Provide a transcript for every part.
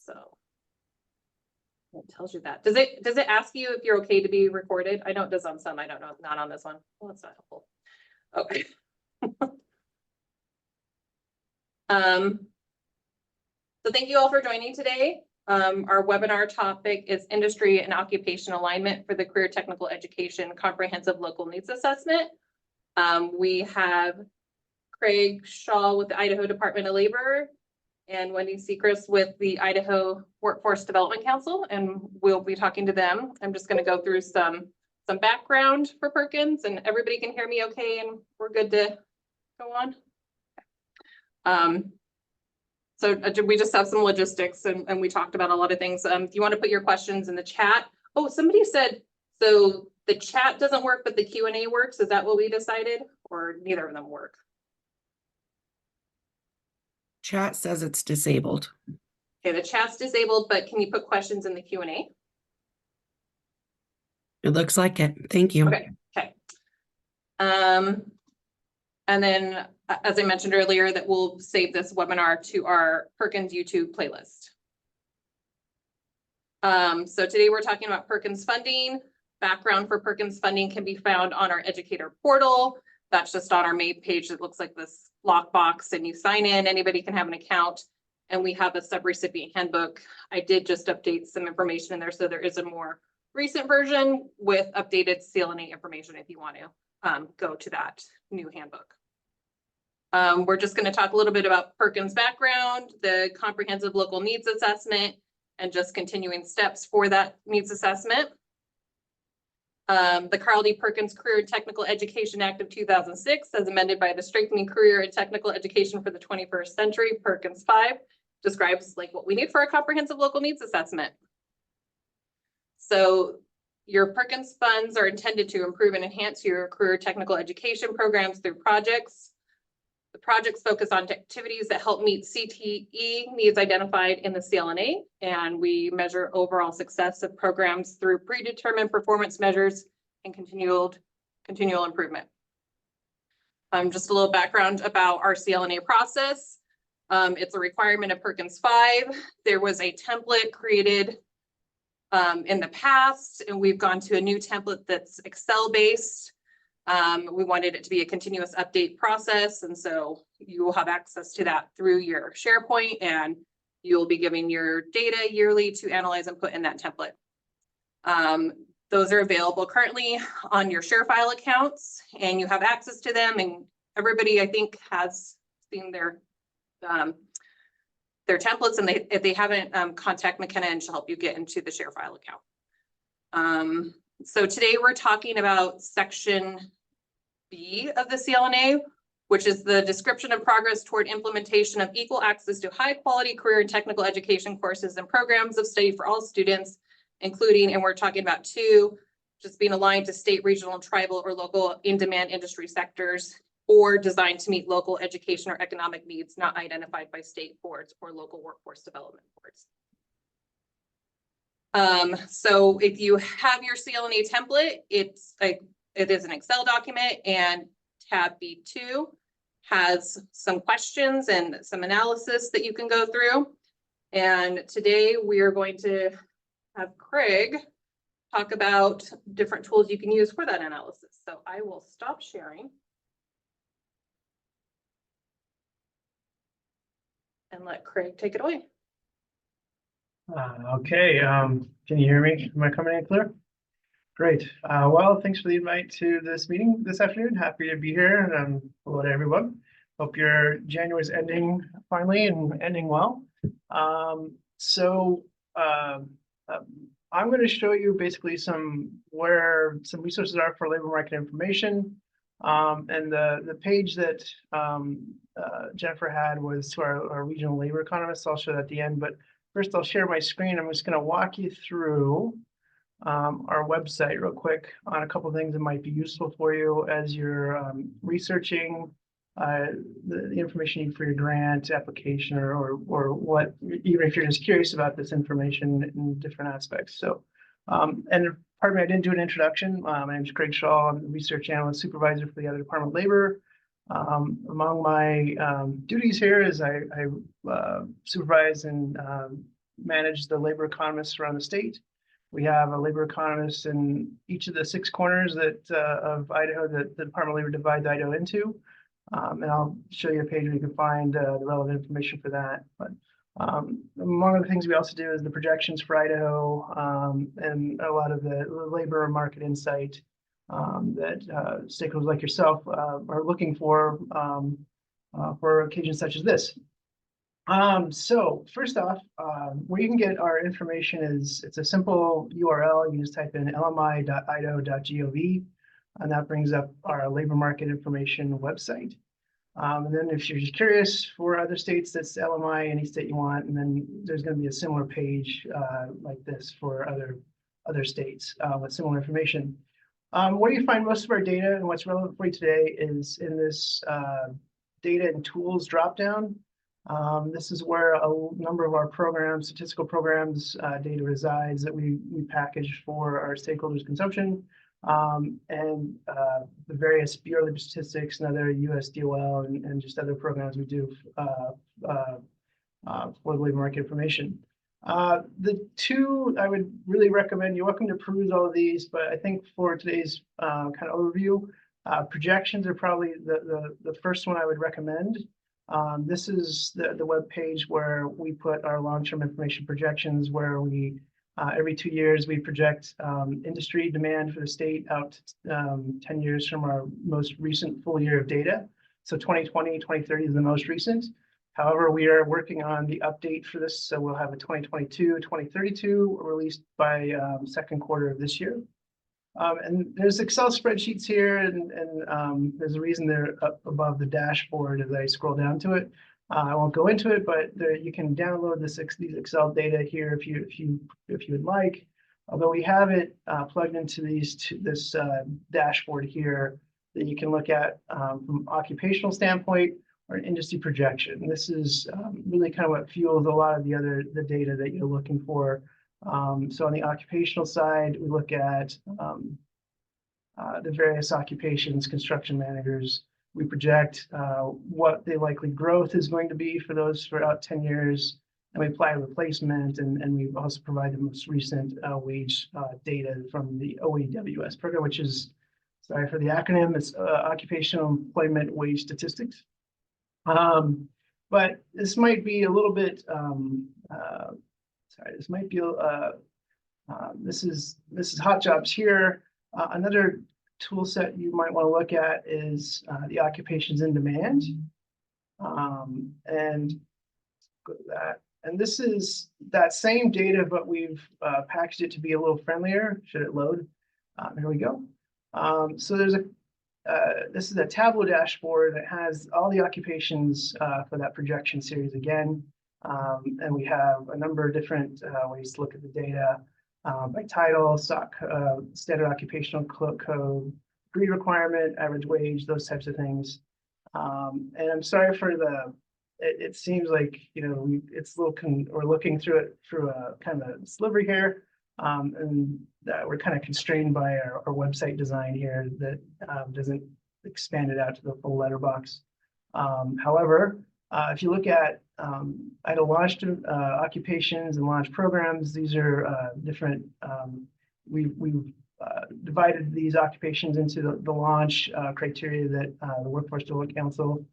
So it tells you that. Does it ask you if you're okay to be recorded? I know it does on some, I don't know, not on this one. Well, that's not helpful. Okay. So thank you all for joining today. Our webinar topic is industry and occupation alignment for the Career Technical Education Comprehensive Local Needs Assessment. We have Craig Shaw with the Idaho Department of Labor and Wendy Sechrist with the Idaho Workforce Development Council, and we'll be talking to them. I'm just going to go through some background for Perkins, and everybody can hear me okay, and we're good to go on. So we just have some logistics, and we talked about a lot of things. If you want to put your questions in the chat. Oh, somebody said, so the chat doesn't work, but the Q&A works. Is that what we decided, or neither of them work? Chat says it's disabled. Okay, the chat's disabled, but can you put questions in the Q&A? It looks like it. Thank you. Okay. And then, as I mentioned earlier, that we'll save this webinar to our Perkins YouTube playlist. So today we're talking about Perkins funding. Background for Perkins funding can be found on our educator portal. That's just on our main page. It looks like this lockbox, and you sign in. Anybody can have an account, and we have a subrecipient handbook. I did just update some information in there, so there is a more recent version with updated CLNA information if you want to go to that new handbook. We're just going to talk a little bit about Perkins background, the comprehensive local needs assessment, and just continuing steps for that needs assessment. The Carl D. Perkins Career and Technical Education Act of 2006, as amended by the Strengthening Career and Technical Education for the 21st Century, Perkins V, describes like what we need for a comprehensive local needs assessment. So your Perkins funds are intended to improve and enhance your career technical education programs through projects. The projects focus on activities that help meet CTE needs identified in the CLNA, and we measure overall success of programs through predetermined performance measures and continual improvement. Just a little background about our CLNA process. It's a requirement of Perkins V. There was a template created in the past, and we've gone to a new template that's Excel-based. We wanted it to be a continuous update process, and so you will have access to that through your SharePoint, and you'll be giving your data yearly to analyze and put in that template. Those are available currently on your ShareFile accounts, and you have access to them, and everybody, I think, has seen their templates, and if they haven't, contact McKenna and she'll help you get into the ShareFile account. So today we're talking about section B of the CLNA, which is the description of progress toward implementation of equal access to high quality career and technical education courses and programs of study for all students, including, and we're talking about two, just being aligned to state, regional, tribal, or local in-demand industry sectors, or designed to meet local education or economic needs not identified by state boards or local workforce development boards. So if you have your CLNA template, it is an Excel document, and tab B2 has some questions and some analysis that you can go through. And today we are going to have Craig talk about different tools you can use for that analysis. So I will stop sharing and let Craig take it away. Okay, can you hear me? Am I coming in clear? Great. Well, thanks for the invite to this meeting this afternoon. Happy to be here, and hello to everyone. Hope your January is ending finally and ending well. I'm going to show you basically where some resources are for labor market information. And the page that Jennifer had was to our regional labor economist. I'll show that at the end, but first I'll share my screen. I'm just going to walk you through our website real quick on a couple of things that might be useful for you as you're researching the information you need for your grant application, or what, even if you're just curious about this information in different aspects. So, and pardon me, I didn't do an introduction. My name is Craig Shaw. I'm the research analyst supervisor for the Idaho Department of Labor. Among my duties here is I supervise and manage the labor economists around the state. We have a labor economist in each of the 6 corners that of Idaho that the Department of Labor divides Idaho into. And I'll show you a page where you can find the relevant information for that. But among the things we also do is the projections for Idaho and a lot of the labor market insight that stakeholders like yourself are looking for occasions such as this. So first off, where you can get our information is, it's a simple URL. You just type in lmi.idaho.gov, and that brings up our labor market information website. And then if you're just curious for other states, that's LMI, any state you want, and then there's going to be a similar page like this for other states with similar information. Where you find most of our data and what's relevant for you today is in this data and tools dropdown. This is where a number of our programs, statistical programs, data resides that we package for our stakeholders' consumption, and the various Bureau of Statistics and other USDOL and just other programs we do for the labor market information. The two I would really recommend, you're welcome to peruse all of these, but I think for today's kind of overview, projections are probably the first one I would recommend. This is the web page where we put our long-term information projections, where we every 2 years we project industry demand for the state out 10 years from our most recent full year of data. So 2020, 2030 is the most recent. However, we are working on the update for this, so we'll have a 2022, 2032 released by second quarter of this year. And there's Excel spreadsheets here, and there's a reason they're up above the dashboard as I scroll down to it. I won't go into it, but you can download these Excel data here if you would like. Although we have it plugged into this dashboard here that you can look at from occupational standpoint or an industry projection. This is really kind of what fuels a lot of the data that you're looking for. So on the occupational side, we look at the various occupations, construction managers. We project what the likely growth is going to be for those for about 10 years, and we apply a replacement, and we also provide the most recent wage data from the OEWS program, which is, sorry for the acronym, it's Occupational Employment Wage Statistics. But this might be a little bit, sorry, this might be, this is hot jobs here. Another tool set you might want to look at is the occupations in demand. And go to that. And this is that same data, but we've packaged it to be a little friendlier. Should it load? Here we go. So there's this is a Tableau dashboard that has all the occupations for that projection series again. And we have a number of different ways to look at the data by title, standard occupational code, degree requirement, average wage, those types of things. And I'm sorry for it seems like, it's a little, we're looking through it through a kind of a sliver here. And we're kind of constrained by our website design here that doesn't expand it out to the full letterbox. However, if you look at Idaho launched occupations and launch programs, these are different. We've divided these occupations into the launch criteria that the Workforce Development Council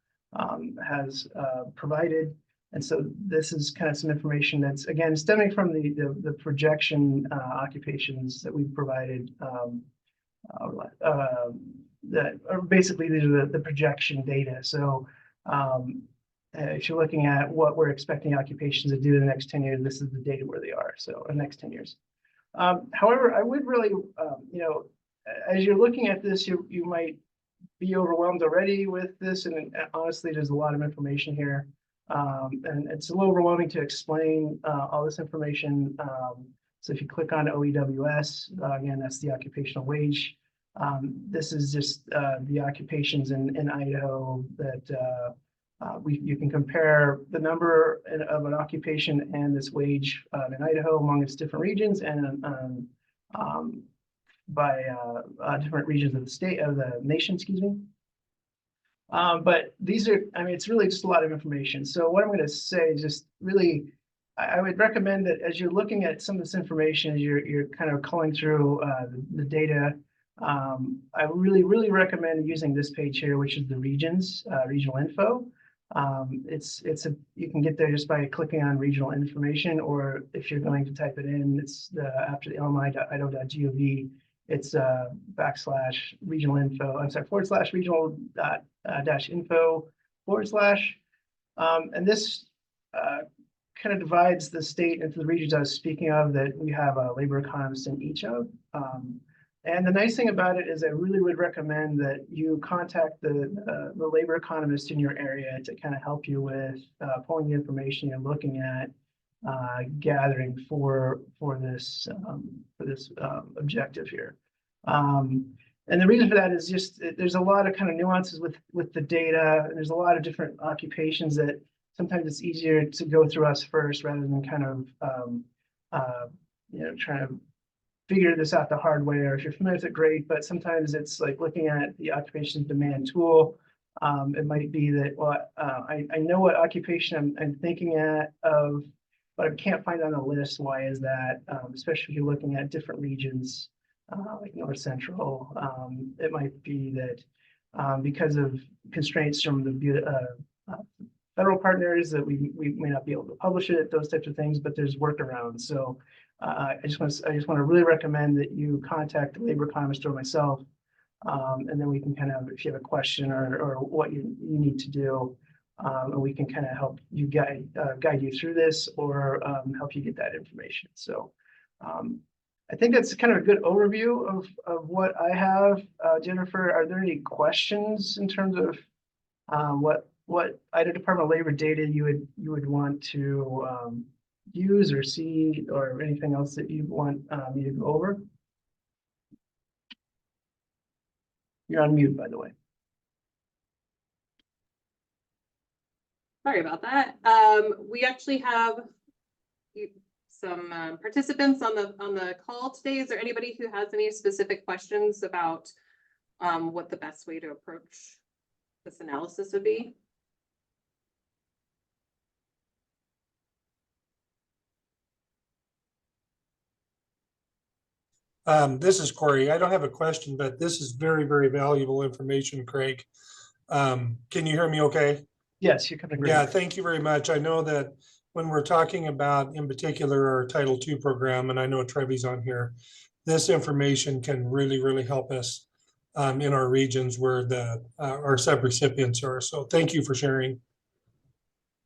has provided. And so this is kind of some information that's, again, stemming from the projection occupations that we've provided. That are basically, these are the projection data. So if you're looking at what we're expecting occupations to do in the next 10 years, this is the data where they are. So the next 10 years. However, I would really, as you're looking at this, you might be overwhelmed already with this. And honestly, there's a lot of information here. And it's a little overwhelming to explain all this information. So if you click on OEWS, again, that's the occupational wage. This is just the occupations in Idaho that you can compare the number of an occupation and this wage in Idaho among its different regions and by different regions of the state, of the nation, excuse me. But these are, it's really just a lot of information. So what I'm going to say is just really I would recommend that as you're looking at some of this information, as you're kind of culling through the data, I really recommend using this page here, which is the regions, regional info. You can get there just by clicking on regional information, or if you're going to type it in, it's after the lmi.idaho.gov, it's / regional info. I'm sorry, / regional dash info / and this kind of divides the state into the regions I was speaking of that we have a labor economist in each of. And the nice thing about it is I really would recommend that you contact the labor economist in your area to kind of help you with pulling the information you're looking at, gathering for this objective here. And the reason for that is just there's a lot of kind of nuances with the data. And there's a lot of different occupations that sometimes it's easier to go through us first rather than kind of trying to figure this out the hard way. Or if you're familiar with it, great, but sometimes it's like looking at the occupation demand tool. It might be that, well, I know what occupation I'm thinking of, but I can't find on the list. Why is that? Especially if you're looking at different regions, like North Central. It might be that because of constraints from the federal partners that we may not be able to publish it, those types of things, but there's workarounds. So I just want to really recommend that you contact the labor economist or myself, and then we can kind of, if you have a question or what you need to do, and we can kind of help you guide you through this or help you get that information. So I think that's kind of a good overview of what I have. Jennifer, are there any questions in terms of what Idaho Department of Labor data you would want to use or see, or anything else that you want me to go over? You're on mute, by the way. Sorry about that. We actually have some participants on the call today. Is there anybody who has any specific questions about what the best way to approach this analysis would be? This is Corey. I don't have a question, but this is very, very valuable information, Craig. Can you hear me okay? Yes, you're coming. Yeah, thank you very much. I know that when we're talking about, in particular, our Title II program, and I know Trevi's on here, this information can really, really help us in our regions where our subrecipients are. So thank you for sharing.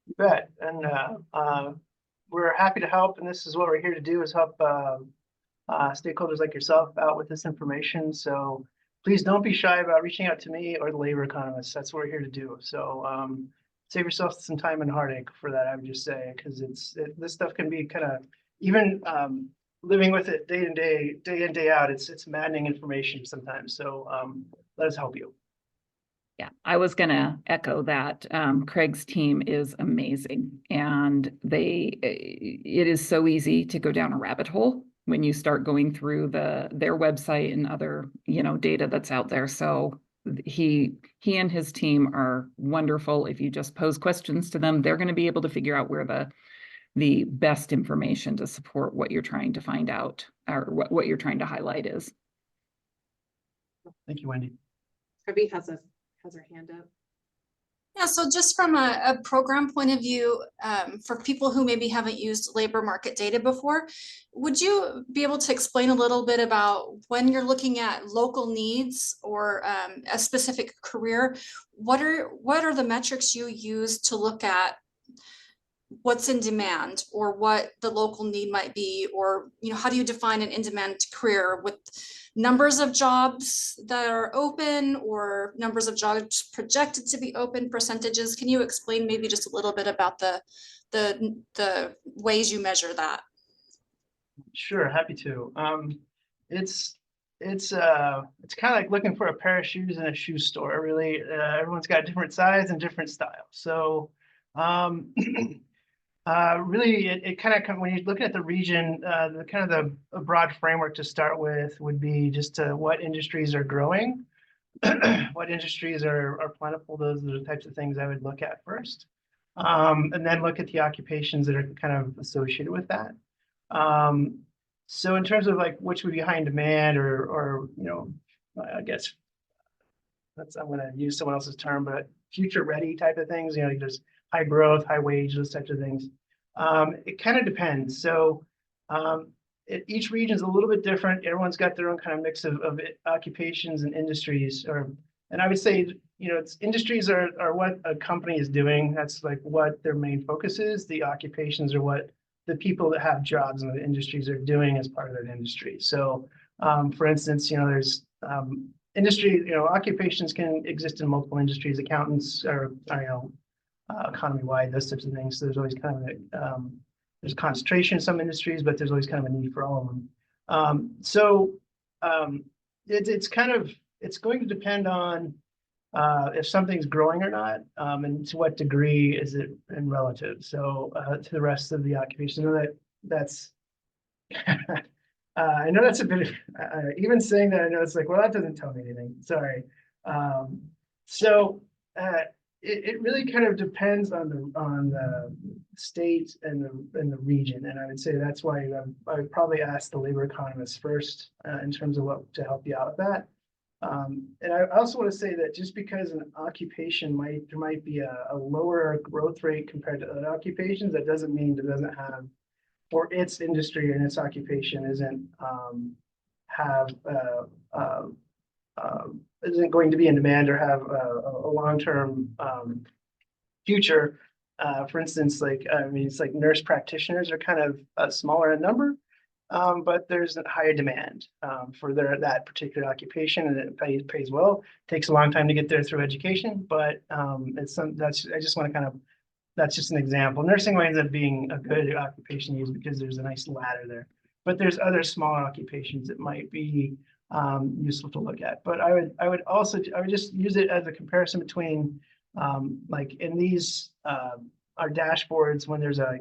You bet. And we're happy to help. And this is what we're here to do, is help stakeholders like yourself out with this information. So please don't be shy about reaching out to me or the labor economists. That's what we're here to do. So save yourself some time and heartache for that, I would just say, because this stuff can be kind of, even living with it day in, day out, it's maddening information sometimes. So let us help you. Yeah, I was going to echo that. Craig's team is amazing, and it is so easy to go down a rabbit hole when you start going through their website and other, data that's out there. So he and his team are wonderful. If you just pose questions to them, they're going to be able to figure out where the best information to support what you're trying to find out, or what you're trying to highlight is. Thank you, Wendy. Trevi has her hand up. Yeah, so just from a program point of view, for people who maybe haven't used labor market data before, would you be able to explain a little bit about when you're looking at local needs or a specific career, what are the metrics you use to look at what's in demand or what the local need might be, or how do you define an in-demand career with numbers of jobs that are open or numbers of jobs projected to be open, percentages? Can you explain maybe just a little bit about the ways you measure that? Sure, happy to. It's kind of like looking for a pair of shoes in a shoe store. Really, everyone's got a different size and different style. So really, it kind of, when you're looking at the region, the broad framework to start with would be just what industries are growing, what industries are plentiful. Those are the types of things I would look at first. And then look at the occupations that are kind of associated with that. So in terms of like which would be high in demand or, you know, I guess I'm gonna use someone else's term, but future ready type of things, you know, like there's high growth, high wage, those types of things. It kind of depends. So each region is a little bit different. Everyone's got their own kind of mix of occupations and industries, and I would say, you know, it's industries are what a company is doing. That's like what their main focus is. The occupations are what the people that have jobs in the industries are doing as part of that industry. So, for instance, you know, there's industry, you know, occupations can exist in multiple industries. Accountants are you know, economy-wide, those types of things. So there's always kind of a, there's concentration in some industries, but there's always kind of a need for all of them. It's kind of, it's going to depend on if something's growing or not, and to what degree is it in relative. So to the rest of the occupation, I know that's I know that's a bit, even saying that, I know it's like, well, that doesn't tell me anything. Sorry. It really kind of depends on the state and the region, and I would say that's why I would probably ask the labor economists first in terms of what to help you out with that. And I also want to say that just because an occupation there might be a lower growth rate compared to other occupations, that doesn't mean it doesn't have, or its industry and its occupation isn't isn't going to be in demand or have a long-term future. For instance, like, I mean, it's like nurse practitioners are kind of smaller in number, but there's a higher demand for that particular occupation, and it pays well. It takes a long time to get there through education, but it's I just want to kind of, that's just an example. Nursing ends up being a good occupation to use because there's a nice ladder there. But there's other smaller occupations that might be useful to look at. But I would just use it as a comparison between like in these our dashboards, when there's a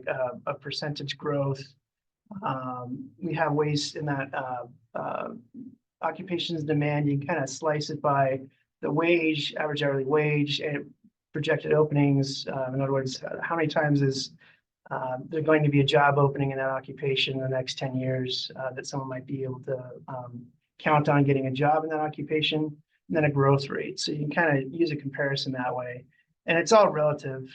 percentage growth, we have ways in that occupations demand. You can kind of slice it by the wage, average hourly wage, and projected openings. In other words, how many times is there going to be a job opening in that occupation in the next 10 years that someone might be able to count on getting a job in that occupation, and then a growth rate. So you can kind of use a comparison that way. And it's all relative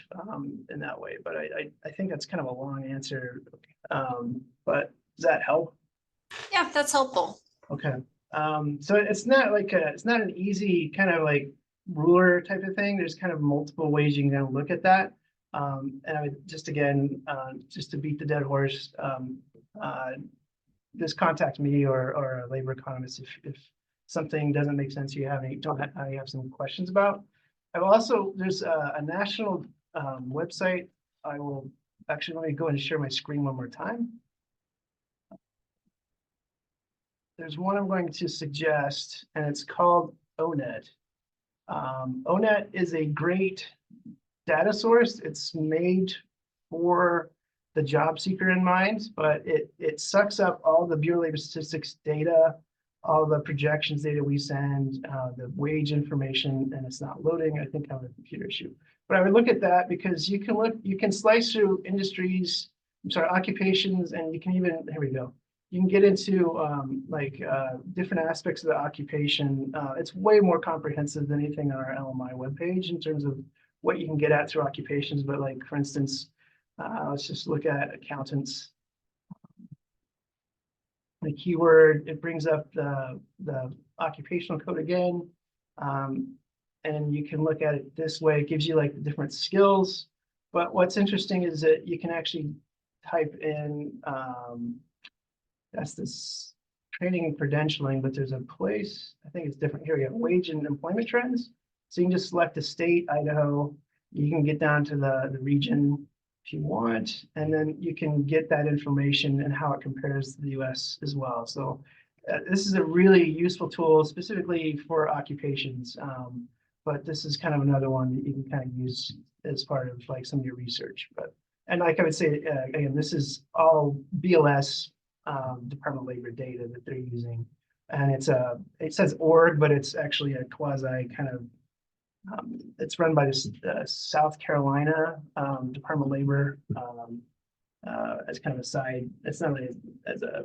in that way. But I think that's kind of a long answer. But does that help? Yeah, that's helpful. Okay. So it's not like it's not an easy kind of like ruler type of thing. There's kind of multiple ways you can kind of look at that. And I would just, again, just to beat the dead horse, just contact me or a labor economist if something doesn't make sense, you have some questions about. I've also, there's a national website. I will actually, let me go and share my screen one more time. There's one I'm going to suggest, and it's called ONET. ONET is a great data source. It's made for the job seeker in mind, but it sucks up all the Bureau of Labor Statistics data, all the projections data we send, the wage information, and it's not loading. I think I have a computer issue. But I would look at that because you can slice through industries, occupations, and you can even, here we go. You can get into different aspects of the occupation. It's way more comprehensive than anything on our LMI webpage in terms of what you can get at through occupations. But like, for instance, let's just look at accountants. The keyword, it brings up the occupational code again. And you can look at it this way. It gives you like the different skills. But what's interesting is that you can actually type in, that's this training and credentialing, but there's a place, I think it's different here. You have wage and employment trends. So you can just select a state, Idaho. You can get down to the region if you want, and then you can get that information and how it compares to the US as well. So this is a really useful tool specifically for occupations, but this is kind of another one that you can kind of use as part of like some of your research. But, and like I would say, again, this is all BLS, Department of Labor data that they're using. And it says org, but it's actually a quasi kind of It's run by the South Carolina Department of Labor. As kind of a side, it's not really as a,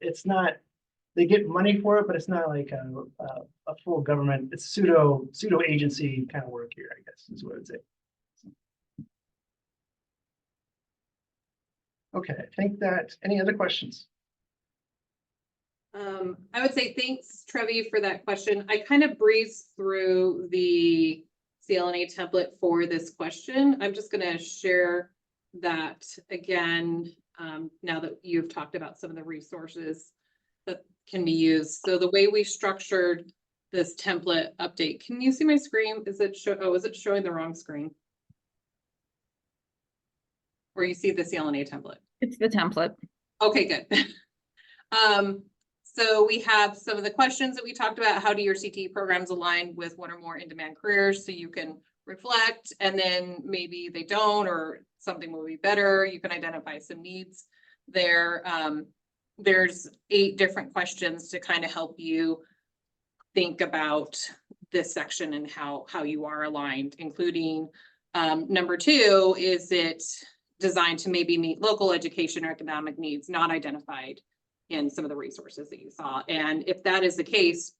it's not, they get money for it, but it's not like a full government, it's pseudo agency kind of work here, I guess, is what I'd say. Okay, I think that, any other questions? I would say thanks, Trevi, for that question. I kind of breezed through the CLNA template for this question. I'm just gonna share that again, now that you've talked about some of the resources that can be used. So the way we structured this template update, can you see my screen? Is it is it showing the wrong screen? Where you see the CLNA template? It's the template. Okay, good. So we have some of the questions that we talked about. How do your CTE programs align with one or more in-demand careers? So you can reflect, and then maybe they don't, or something will be better. You can identify some needs there. There's 8 different questions to kind of help you think about this section and how you are aligned, including number 2, is it designed to maybe meet local education or economic needs not identified in some of the resources that you saw? And if that is the case,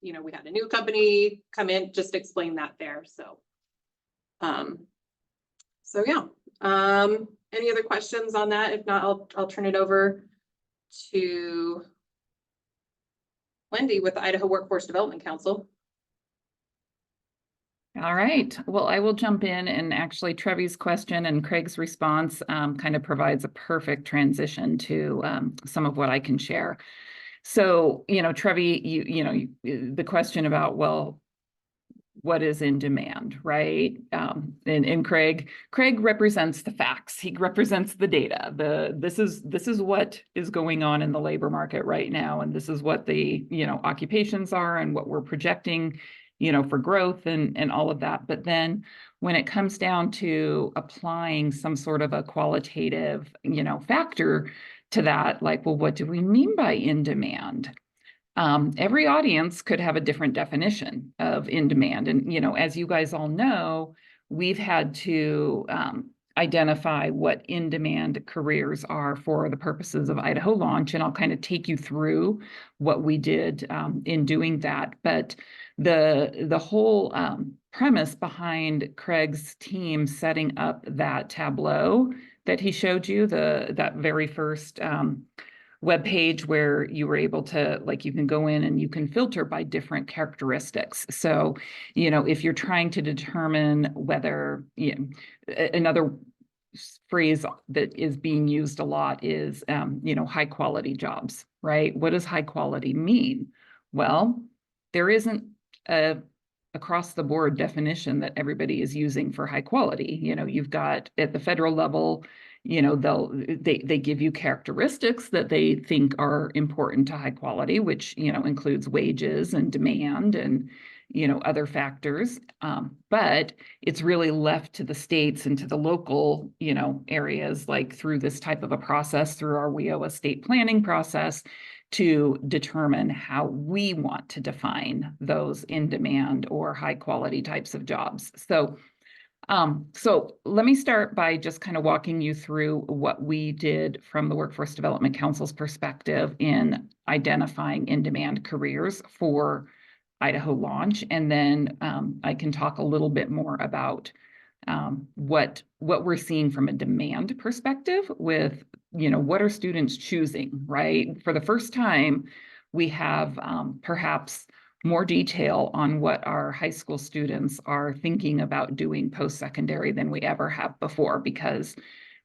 you know, we had a new company come in, just explain that there. So, yeah. Any other questions on that? If not, I'll turn it over to Wendy with the Idaho Workforce Development Council. All right, well, I will jump in, and actually Trevi's question and Craig's response kind of provides a perfect transition to some of what I can share. So, you know, Trevi, the question about, well, what is in demand, right? And Craig represents the facts. He represents the data. This is what is going on in the labor market right now, and this is what the occupations are and what we're projecting, for growth and all of that. But then when it comes down to applying some sort of a qualitative, factor to that, like, well, what do we mean by in demand? Every audience could have a different definition of in demand. And, as you guys all know, we've had to identify what in-demand careers are for the purposes of Idaho Launch. And I'll kind of take you through what we did in doing that. But the whole premise behind Craig's team setting up that tableau that he showed you, that very first web page where you were able to, like, you can go in and you can filter by different characteristics. So, if you're trying to determine whether, another phrase that is being used a lot is, high quality jobs, right? What does high quality mean? Well, there isn't a across the board definition that everybody is using for high quality. You've got at the federal level, they give you characteristics that they think are important to high quality, which, includes wages and demand and, other factors. But it's really left to the states and to the local, areas, like through this type of a process, through our WIOA state planning process, to determine how we want to define those in demand or high quality types of jobs. So let me start by just kind of walking you through what we did from the Workforce Development Council's perspective in identifying in-demand careers for Idaho Launch. And then I can talk a little bit more about what we're seeing from a demand perspective with, what are students choosing, right? For the first time, we have perhaps more detail on what our high school students are thinking about doing post-secondary than we ever have before, because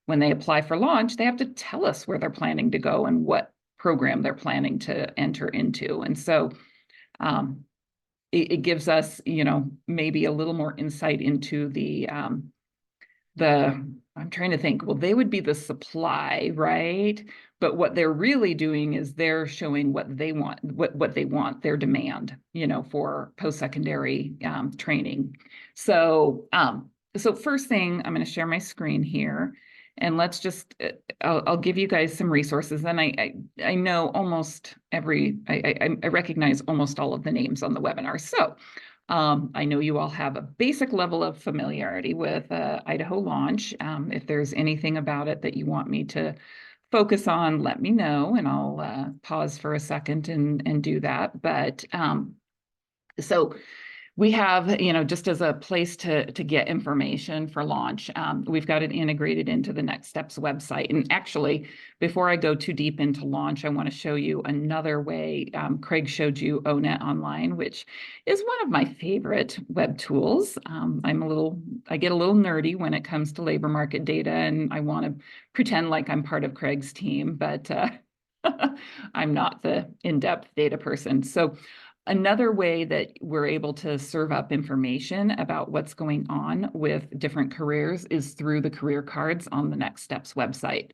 when they apply for Launch, they have to tell us where they're planning to go and what program they're planning to enter into. And so it gives us, maybe a little more insight into I'm trying to think, well, they would be the supply, right? But what they're really doing is they're showing what they want, what they want, their demand, for post-secondary training. So first thing, I'm going to share my screen here. And let's just, I'll give you guys some resources. And I know almost I recognize almost all of the names on the webinar. So I know you all have a basic level of familiarity with Idaho Launch. If there's anything about it that you want me to focus on, let me know, and I'll pause for a second and do that. But so we have, just as a place to get information for launch, we've got it integrated into the Next Steps website. And actually, before I go too deep into launch, I want to show you another way. Craig showed you ONET Online, which is one of my favorite web tools. I get a little nerdy when it comes to labor market data, and I want to pretend like I'm part of Craig's team, but I'm not the in-depth data person. So another way that we're able to serve up information about what's going on with different careers is through the career cards on the Next Steps website.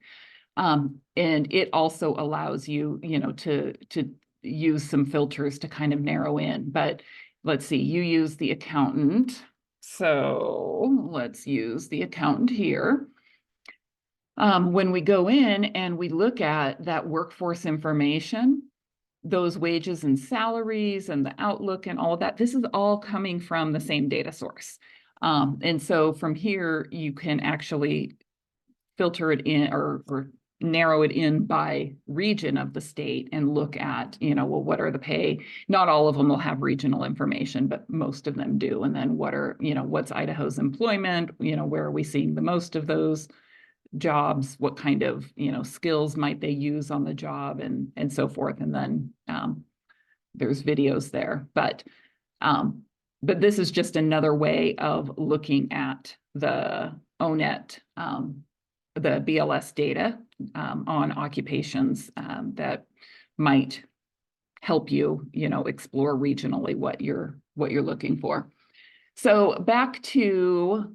And it also allows you, to use some filters to kind of narrow in. But let's see, you use the accountant. So let's use the accountant here. When we go in and we look at that workforce information, those wages and salaries and the outlook and all of that, this is all coming from the same data source. And so from here, you can actually filter it in or narrow it in by region of the state and look at, well, what are the pay? Not all of them will have regional information, but most of them do. And then what's Idaho's employment? Where are we seeing the most of those jobs, what kind of skills might they use on the job, and so forth. And then there's videos there, but this is just another way of looking at the ONET, the BLS data on occupations that might help you explore regionally what you're looking for. So back to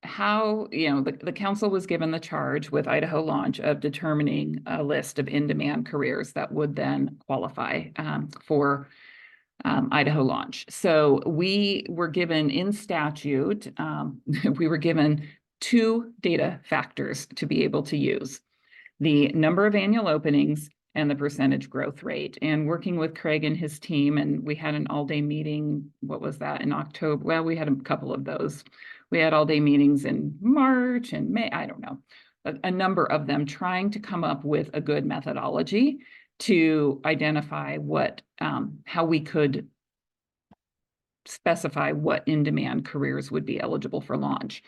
how, the council was given the charge with Idaho Launch of determining a list of in-demand careers that would then qualify for Idaho Launch. So we were given in statute, we were given 2 data factors to be able to use: the number of annual openings and the percentage growth rate. And working with Craig and his team, and we had an all-day meeting, what was that, in October? Well, we had a couple of those. We had all-day meetings in March and May, I don't know, a number of them, trying to come up with a good methodology to identify how we could specify what in-demand careers would be eligible for launch.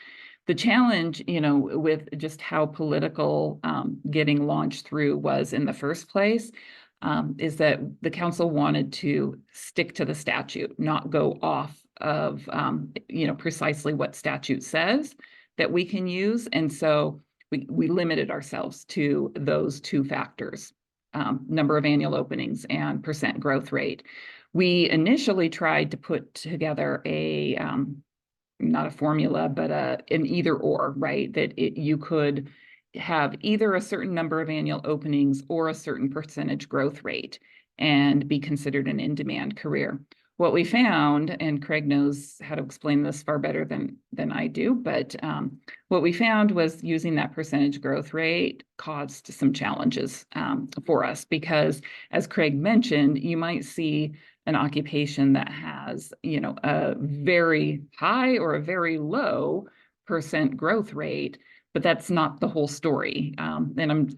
The challenge, with just how political getting launched through was in the first place, is that the council wanted to stick to the statute, not go off of, precisely what statute says that we can use. And so we limited ourselves to those 2 factors, number of annual openings and percent growth rate. We initially tried to put together not a formula, but an either or, right? That you could have either a certain number of annual openings or a certain percentage growth rate and be considered an in-demand career. What we found, and Craig knows how to explain this far better than I do, but what we found was using that percentage growth rate caused some challenges for us, because as Craig mentioned, you might see an occupation that has, a very high or a very low percent growth rate, but that's not the whole story. And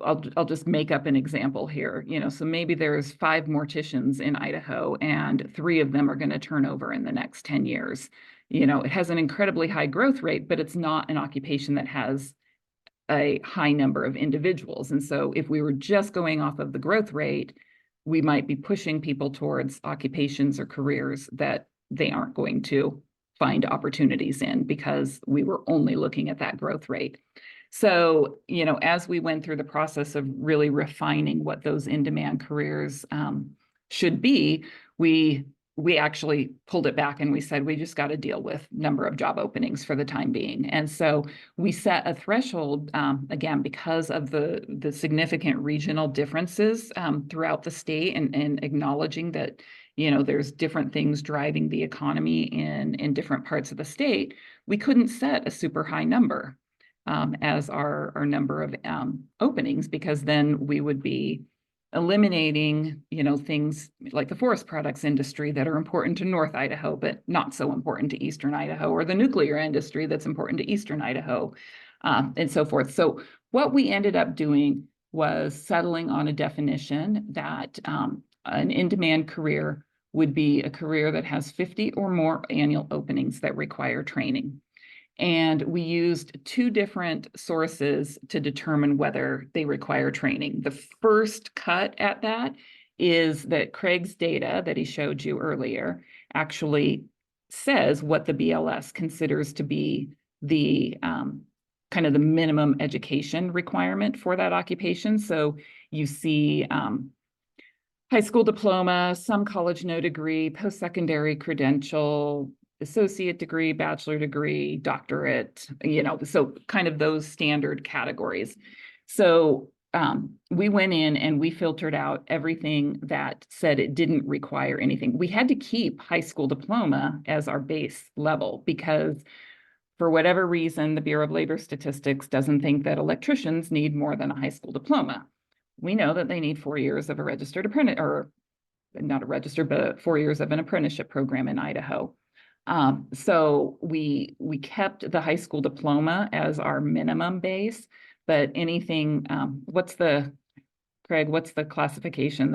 I'll just make up an example here. So maybe there's 5 morticians in Idaho and 3 of them are going to turn over in the next 10 years. It has an incredibly high growth rate, but it's not an occupation that has a high number of individuals. And so if we were just going off of the growth rate, we might be pushing people towards occupations or careers that they aren't going to find opportunities in because we were only looking at that growth rate. So, as we went through the process of really refining what those in-demand careers should be, we actually pulled it back and we said, we just got to deal with number of job openings for the time being. And so we set a threshold, again, because of the significant regional differences throughout the state, and acknowledging that, there's different things driving the economy in different parts of the state. We couldn't set a super high number. as our number of openings, because then we would be eliminating, things like the forest products industry that are important to North Idaho, but not so important to Eastern Idaho, or the nuclear industry that's important to Eastern Idaho, and so forth. So what we ended up doing was settling on a definition that an in-demand career would be a career that has 50 or more annual openings that require training. And we used two different sources to determine whether they require training. The first cut at that is that Craig's data that he showed you earlier actually says what the BLS considers to be the kind of the minimum education requirement for that occupation. So you see high school diploma, some college no degree, post-secondary credential, associate degree, bachelor degree, doctorate, so kind of those standard categories. So we went in and we filtered out everything that said it didn't require anything. We had to keep high school diploma as our base level because for whatever reason, the Bureau of Labor Statistics doesn't think that electricians need more than a high school diploma. We know that they need 4 years of a registered apprentice, or not a registered, but 4 years of an apprenticeship program in Idaho. So we kept the high school diploma as our minimum base, but anything, Craig, what's the classification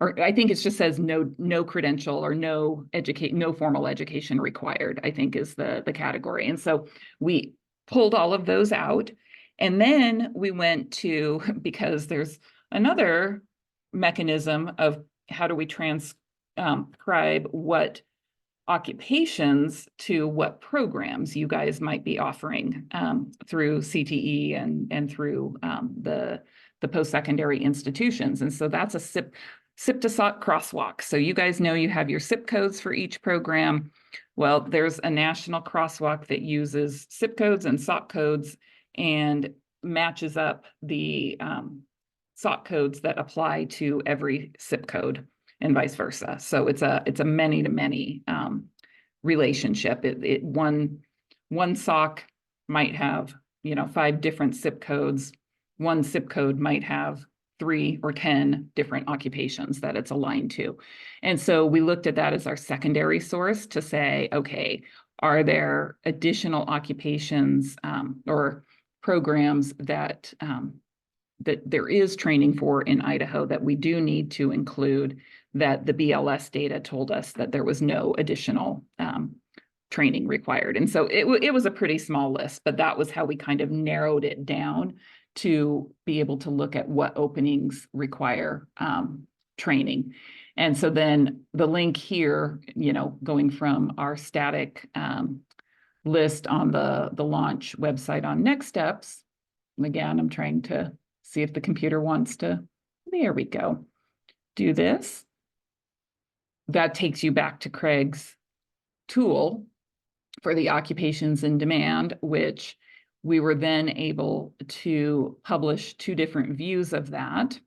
or I think it just says no credential or no formal education required, I think is the category. And so we pulled all of those out. And then we went to, because there's another mechanism of how do we transcribe what occupations to what programs you guys might be offering through CTE and through the post-secondary institutions. And so that's a SIP to SOC crosswalk. So you guys know you have your SIP codes for each program. Well, there's a national crosswalk that uses SIP codes and SOC codes and matches up the SOC codes that apply to every SIP code and vice versa. So it's a many-to-many relationship. One SOC might have 5 different SIP codes. One SIP code might have 3 or 10 different occupations that it's aligned to. And so we looked at that as our secondary source to say, okay, are there additional occupations or programs that there is training for in Idaho that we do need to include, that the BLS data told us that there was no additional training required. And so it was a pretty small list, but that was how we kind of narrowed it down to be able to look at what openings require training. And so then the link here, going from our static list on the launch website on next steps. Again, I'm trying to see if the computer wants to, there we go, do this. That takes you back to Craig's tool for the occupations in demand, which we were then able to publish 2 different views of that.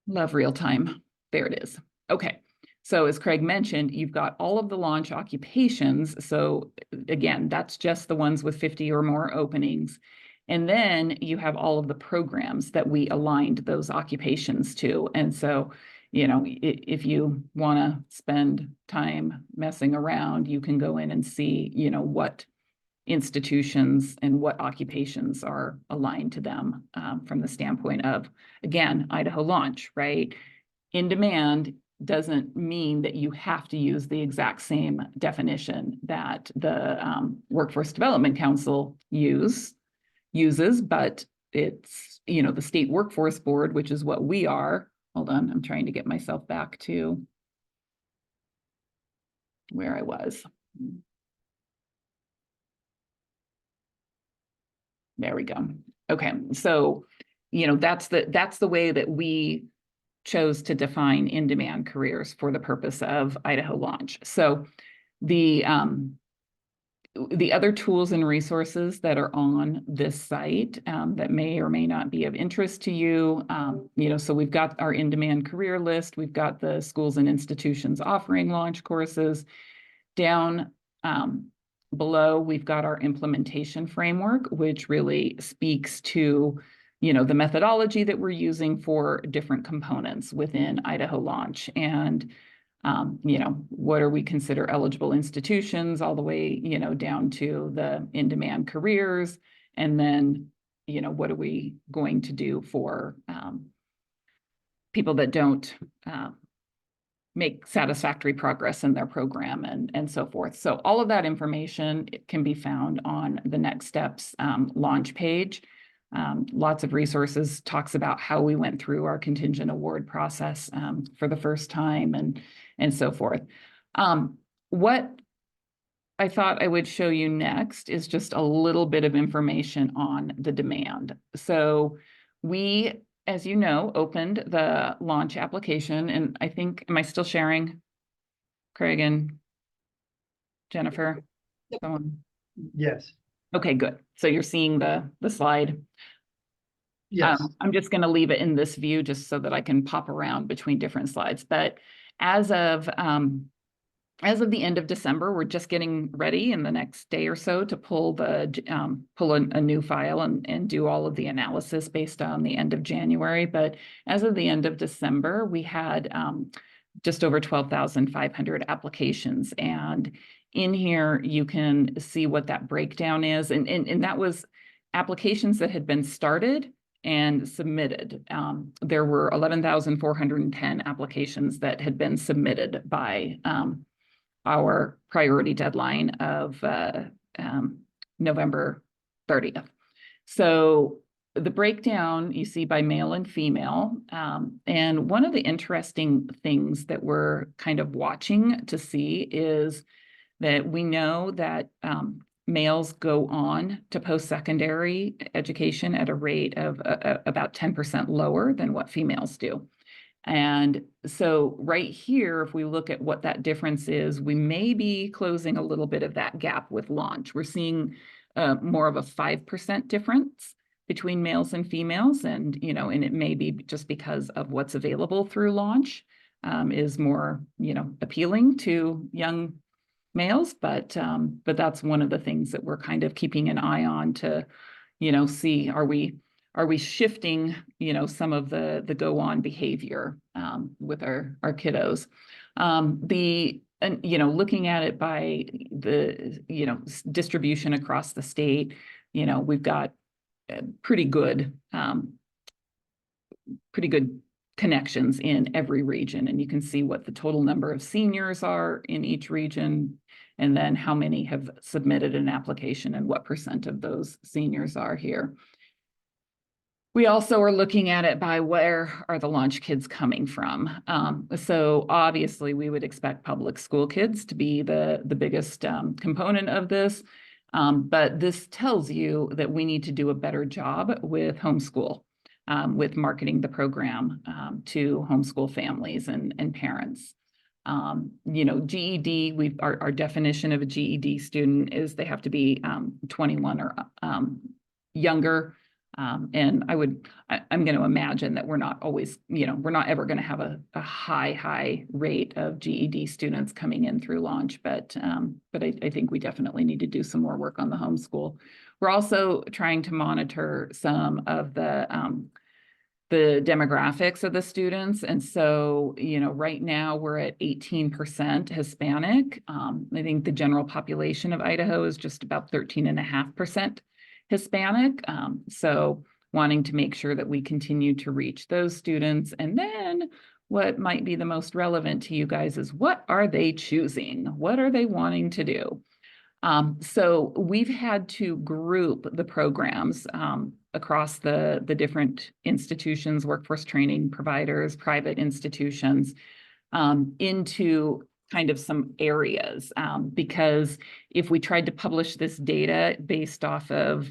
Love real time. There it is. Okay. So as Craig mentioned, you've got all of the launch occupations. So again, that's just the ones with 50 or more openings. And then you have all of the programs that we aligned those occupations to. And so, if you want to spend time messing around, you can go in and see, what institutions and what occupations are aligned to them from the standpoint of, again, Idaho Launch, right? In demand doesn't mean that you have to use the exact same definition that the Workforce Development Council uses, but it's, the State Workforce Board, which is what we are. Hold on, I'm trying to get myself back to where I was. There we go. Okay, so, that's the way that we chose to define in-demand careers for the purpose of Idaho Launch. So the other tools and resources that are on this site that may or may not be of interest to you, so we've got our in-demand career list, we've got the schools and institutions offering launch courses. Down below, we've got our implementation framework, which really speaks to, you know, the methodology that we're using for different components within Idaho Launch. And, you know, what do we consider eligible institutions all the way, you know, down to the in-demand careers. And then, you know, what are we going to do for people that don't make satisfactory progress in their program and so forth. So all of that information can be found on the Next Steps launch page. Lots of resources, talks about how we went through our contingent award process for the first time and so forth. What I thought I would show you next is just a little bit of information on the demand. So we, as you know, opened the launch application, and I think, am I still sharing? Craig and Jennifer? Someone? Yes, Okay, good. So you're seeing the slide. yes. I'm just going to leave it in this view just so that I can pop around between different slides. But as of the end of December, we're just getting ready in the next day or so to pull a new file and do all of the analysis based on the end of January. But as of the end of December, we had just over 12,500 applications. And in here, you can see what that breakdown is. And that was applications that had been started and submitted. There were 11,410 applications that had been submitted by our priority deadline of November 30th. So the breakdown you see by male and female. And one of the interesting things that we're kind of watching to see is that we know that males go on to post-secondary education at a rate of about 10% lower than what females do. And so right here, if we look at what that difference is, we may be closing a little bit of that gap with launch. We're seeing more of a 5% difference between males and females. And, you know, and it may be just because of what's available through launch is more, you know, appealing to young males. But that's one of the things that we're kind of keeping an eye on to, you know, see, are we shifting, you know, some of the go on behavior with our kiddos? And, you know, looking at it by the, you know, distribution across the state, you know, we've got pretty good connections in every region. And you can see what the total number of seniors are in each region, and then how many have submitted an application and what % of those seniors are here. We also are looking at it by where are the launch kids coming from. So obviously we would expect public school kids to be the biggest component of this. But this tells you that we need to do a better job with homeschool, with marketing the program to homeschool families and parents. You know, GED, our definition of a GED student is they have to be 21 or younger. And I'm going to imagine that we're not always, you know, we're not ever going to have a high rate of GED students coming in through launch, but I think we definitely need to do some more work on the homeschool. We're also trying to monitor some of the demographics of the students. And so, you know, right now we're at 18% Hispanic. I think the general population of Idaho is just about 13.5% Hispanic. So wanting to make sure that we continue to reach those students. And then what might be the most relevant to you guys is, what are they choosing? What are they wanting to do? So we've had to group the programs across the different institutions, workforce training providers, private institutions, into kind of some areas, because if we tried to publish this data based off of,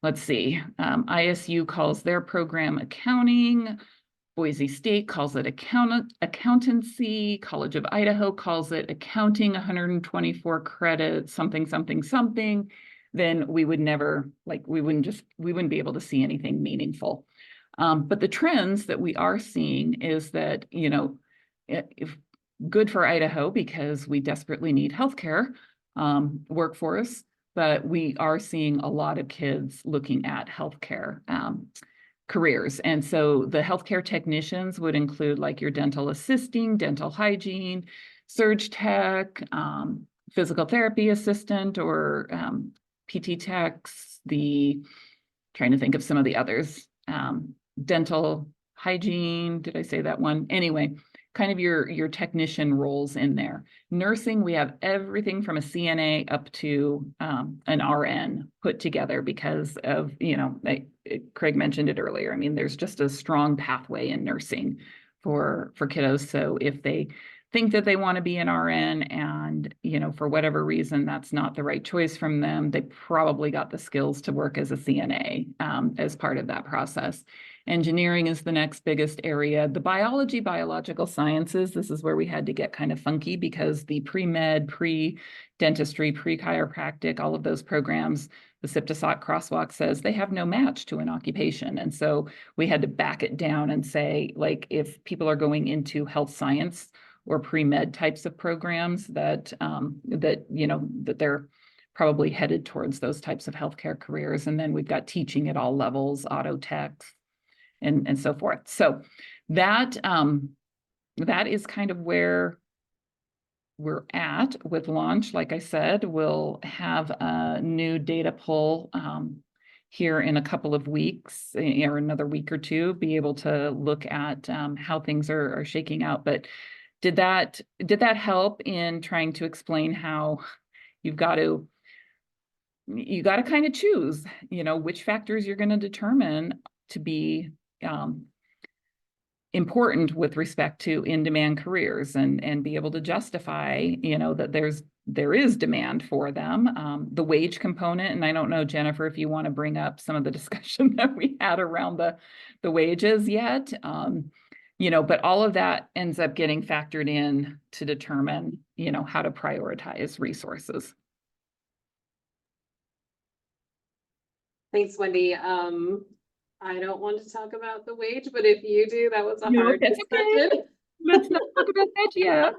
let's see, ISU calls their program accounting, Boise State calls it accountancy, College of Idaho calls it accounting, 124 credits, something, then we would never, like, we wouldn't be able to see anything meaningful. But the trends that we are seeing is that, you know, if good for Idaho because we desperately need healthcare, workforce, but we are seeing a lot of kids looking at healthcare careers. And so the healthcare technicians would include like your dental assisting, dental hygiene, surge tech, physical therapy assistant, or PT techs, trying to think of some of the others, dental hygiene, did I say that one? Anyway, kind of your technician roles in there. Nursing, we have everything from a CNA up to an RN put together because of, Craig mentioned it earlier. I mean, there's just a strong pathway in nursing for kiddos. So if they think that they want to be an RN and, for whatever reason, that's not the right choice from them, they probably got the skills to work as a CNA as part of that process. Engineering is the next biggest area. The biological sciences, this is where we had to get kind of funky because the pre-med, pre-dentistry, pre-chiropractic, all of those programs, the SIP-to-SOC crosswalk says they have no match to an occupation. And so we had to back it down and say, like, if people are going into health science or pre-med types of programs that they're probably headed towards those types of healthcare careers. And then we've got teaching at all levels, auto techs, and so forth. So that is kind of where we're at with launch. Like I said, we'll have a new data pull here in a couple of weeks or another week or two, be able to look at how things are shaking out. But did that help in trying to explain how you got to kind of choose, which factors you're going to determine to be important with respect to in-demand careers and be able to justify, that there is demand for them. The wage component, and I don't know, Jennifer, if you want to bring up some of the discussion that we had around the wages yet, but all of that ends up getting factored in to determine, how to prioritize resources. Thanks, Wendy. I don't want to talk about the wage, but if you do, that was a No, hard that's okay. discussion. Let's not talk about that yet.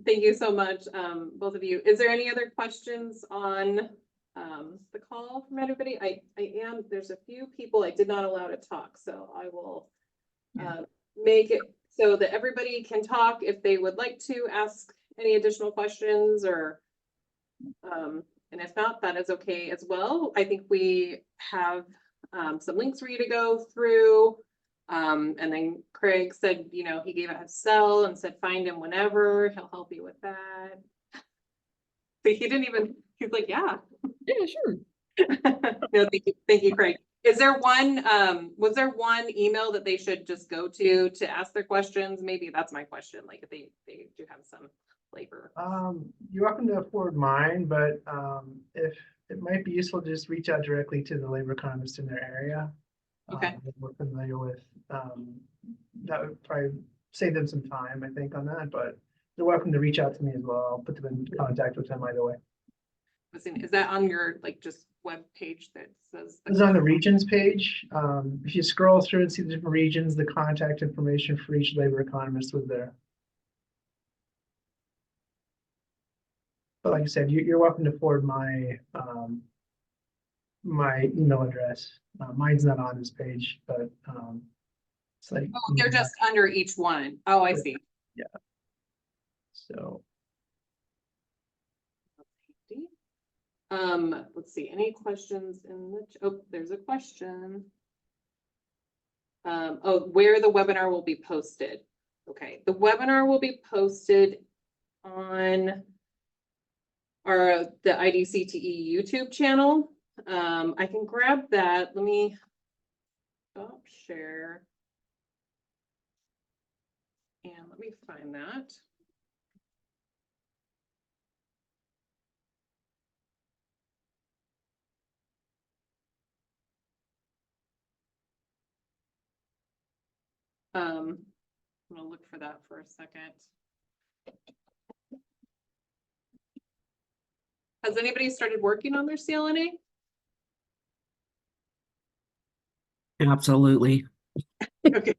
Thank you so much, both of you. Is there any other questions on the call from anybody? There's a few people I did not allow to talk, so I will make it so that everybody can talk if they would like to ask any additional questions or and if not, that is okay as well. I think we have some links for you to go through. And then Craig said, he gave out his cell and said, find him whenever, he'll help you with that. But he's like, yeah. Yeah, sure. No, thank you, Craig. Is there was there one email that they should just go to ask their questions? Maybe that's my question, like if they do have some labor. You're welcome to forward mine, but if it might be useful to just reach out directly to the labor economist in their area. Okay. That we're familiar with. That would probably save them some time, I think, on that, but they're welcome to reach out to me as well. I'll put them in contact with them either way. Is that on your just web page that says? It's on the regions page. If you scroll through and see the different regions, the contact information for each labor economist was there. But like I said, you're welcome to forward my my email address. Mine's not on this page, but it's like They're just under each one. Oh, I see. Yeah. So let's see, any questions in the there's a question. Where the webinar will be posted. Okay, the webinar will be posted on the IDCTE YouTube channel. I can grab that. Let me stop share. And let me find that. I'm gonna look for that for a second. Has anybody started working on their CLNA? Absolutely. Okay.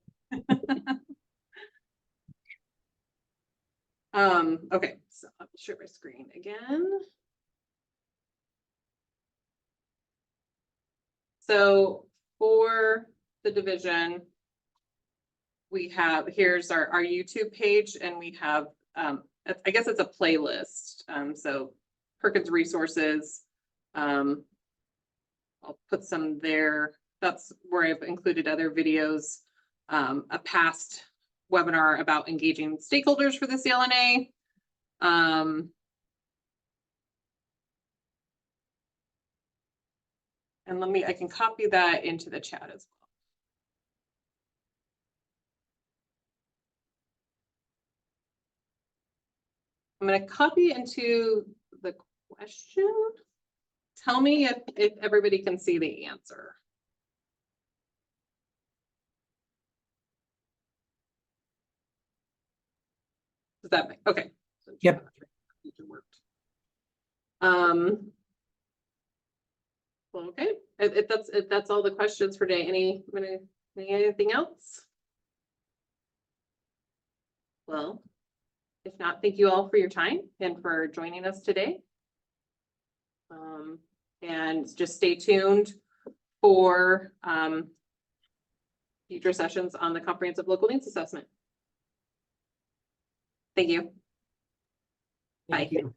Okay, so I'll share my screen again. So for the division, we have, here's our YouTube page, and we have, I guess it's a playlist. So Perkins resources. I'll put some there. That's where I've included other videos. A past webinar about engaging stakeholders for the CLNA. And I can copy that into the chat as well. I'm going to copy into the question. Tell me if everybody can see the answer. Does that make, okay. Yep. Well, okay, if that's all the questions for today, anything else? Well, if not, thank you all for your time and for joining us today. And just stay tuned for future sessions on the comprehensive local needs assessment. Thank you. Thank Bye. you.